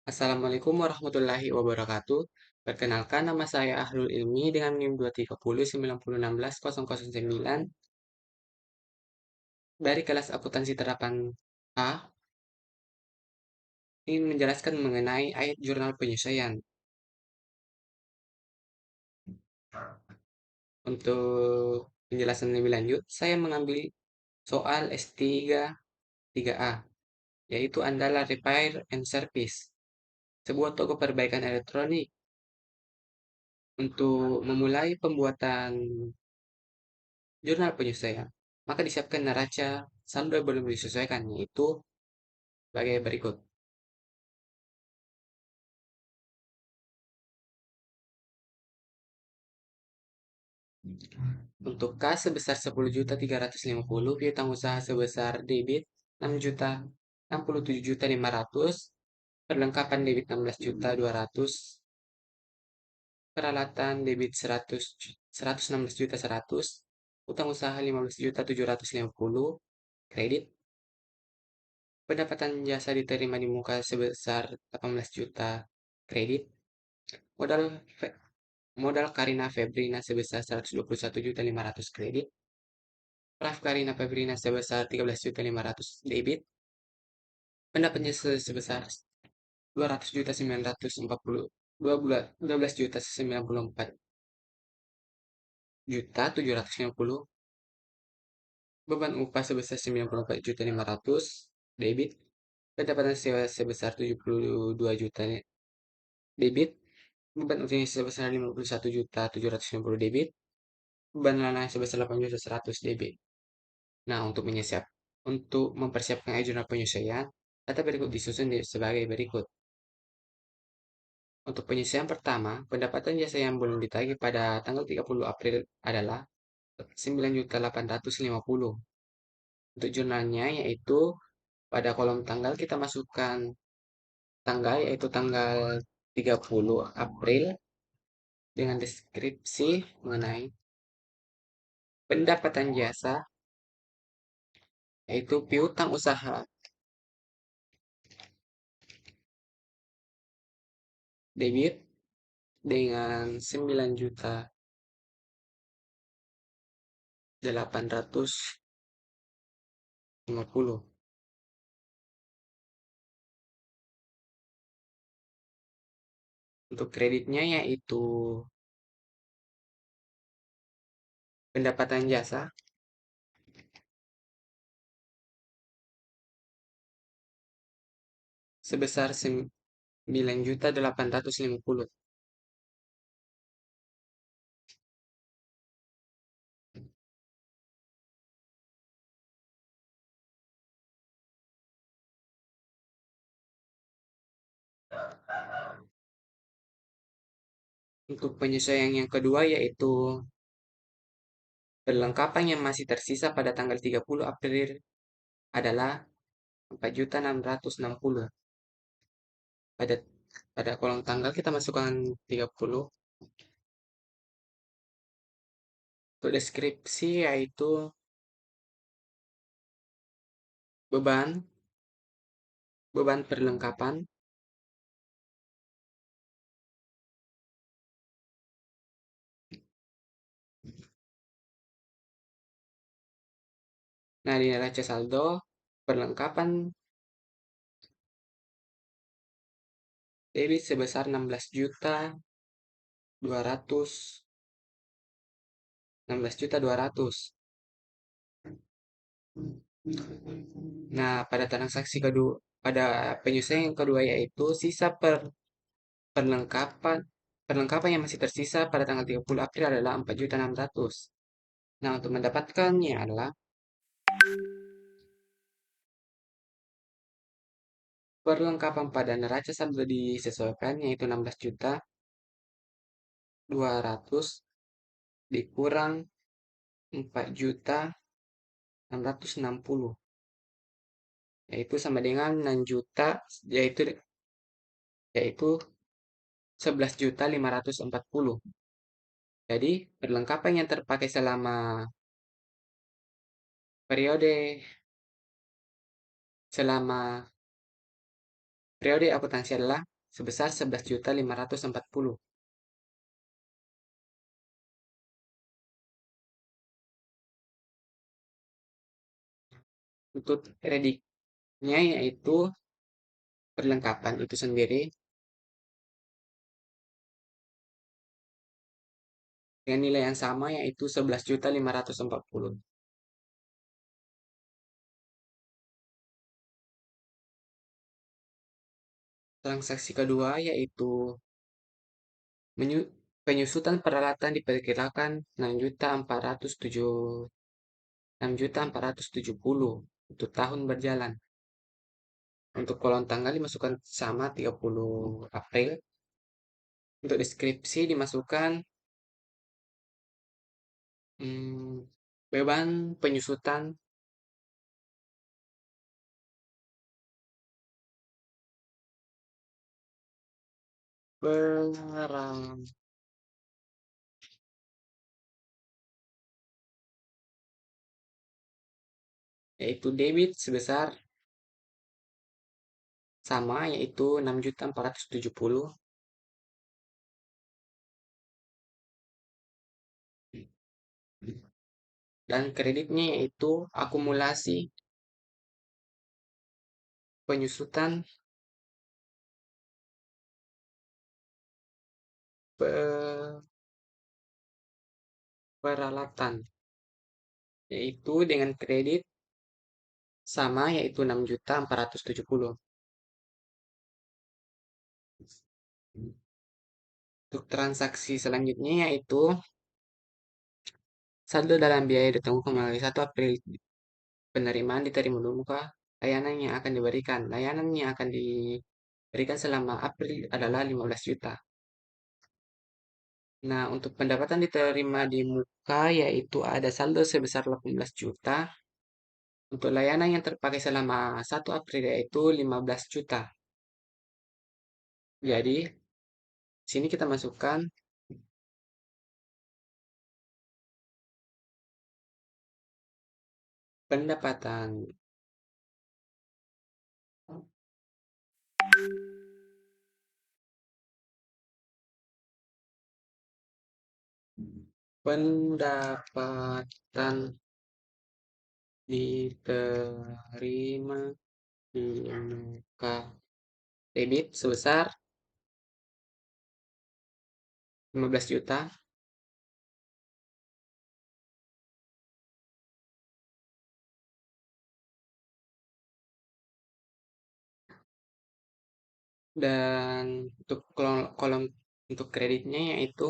Assalamualaikum warahmatullahi wabarakatuh. Perkenalkan, nama saya Ahlul Ilmi dengan NIM 23090160009 dari kelas akuntansi terapan A, ingin menjelaskan mengenai ayat jurnal penyesuaian. Untuk penjelasan lebih lanjut, saya mengambil soal S3 3A, yaitu adalah Repair and Service, sebuah toko perbaikan elektronik. Untuk memulai pembuatan jurnal penyesuaian, maka disiapkan neraca saldo yang belum disesuaikan, yaitu sebagai berikut. Untuk kas sebesar 10.350, piutang usaha sebesar debit 6.67.500, perlengkapan debit 16.200, peralatan debit 116.100, utang usaha 15.750, kredit pendapatan jasa diterima di muka sebesar 18 juta, kredit modal modal Karina Febrina sebesar 121.500, kredit Raf Karina Febrina sebesar 13.500, debit pendapatan jasa sebesar 200.940, 12.994.750, beban upah sebesar 94.500, debit pendapatan sewa sebesar 72 juta, debit beban utilisasi sebesar 51.750, debit beban lana sebesar 8.100, debit. Nah, untuk mempersiapkan jurnal penyesuaian, data berikut disusun sebagai berikut. Untuk penyesuaian pertama, pendapatan jasa yang belum ditagih pada tanggal 30 April adalah 9.850. Untuk jurnalnya, yaitu pada kolom tanggal kita masukkan tanggal, yaitu tanggal 30 April dengan deskripsi mengenai pendapatan jasa, yaitu piutang usaha debit dengan 9.850. Untuk kreditnya yaitu pendapatan jasa sebesar 9.850. Untuk penyesuaian yang kedua yaitu perlengkapan yang masih tersisa pada tanggal 30 April adalah 4.660. Pada pada kolom tanggal kita masukkan 30. Untuk deskripsi yaitu beban perlengkapan nah di neraca saldo perlengkapan debit sebesar 16.200. Nah, pada transaksi kedua, pada penyesuaian yang kedua yaitu sisa perlengkapan perlengkapan yang masih tersisa pada tanggal 30 April adalah 4.600. Nah, untuk mendapatkannya adalah perlengkapan pada neraca saldo disesuaikan yaitu 16.200 dikurang 4.660, yaitu sama dengan 6 juta, yaitu 11.540. Jadi perlengkapan yang terpakai selama periode akuntansi adalah sebesar 11.540. Untuk kreditnya yaitu perlengkapan itu sendiri dengan nilai yang sama yaitu 11.540. Transaksi kedua yaitu penyusutan peralatan diperkirakan 6.470 untuk tahun berjalan. Untuk kolom tanggal dimasukkan sama 30 April. Untuk deskripsi dimasukkan beban penyusutan barang, yaitu debit sebesar sama yaitu 6.470, dan kreditnya yaitu akumulasi penyusutan peralatan yaitu dengan kredit sama yaitu 6.470. Untuk transaksi selanjutnya yaitu saldo dalam biaya ditemukan melalui 1 April. Penerimaan diterima dulu muka layanan yang akan diberikan. Layanan yang akan diberikan selama April adalah 15 juta. Nah, untuk pendapatan diterima di muka yaitu ada saldo sebesar 18 juta. Untuk layanan yang terpakai selama 1 April yaitu 15 juta. Jadi, sini kita masukkan pendapatan pendapatan diterima di muka debit sebesar 15 juta dan untuk kolom untuk kreditnya yaitu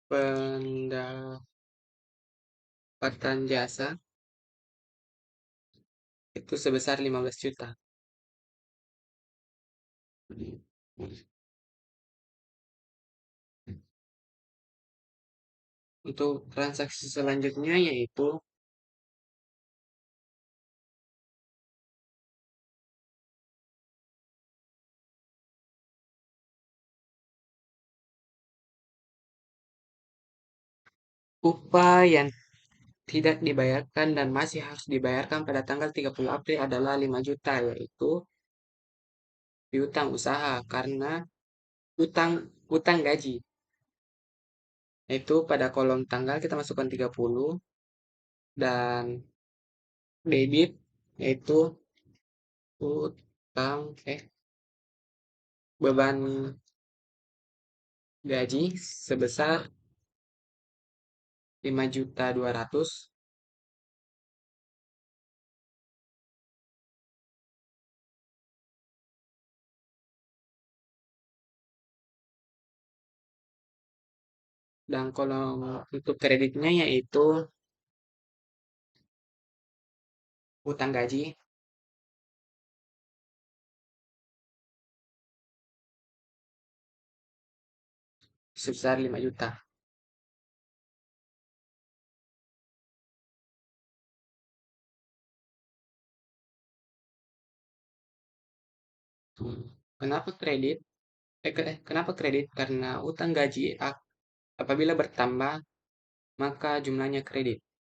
pendapatan jasa itu sebesar 15 juta. Untuk transaksi selanjutnya yaitu upah yang tidak dibayarkan dan masih harus dibayarkan pada tanggal 30 April adalah 5 juta yaitu piutang usaha karena utang utang gaji. Itu pada kolom tanggal kita masukkan 30 dan debit yaitu utang beban gaji sebesar 5.200.000 dan kolom untuk kreditnya yaitu utang gaji sebesar 5 juta. Kenapa kredit? Kenapa kredit? Karena utang gaji apabila bertambah maka jumlahnya kredit.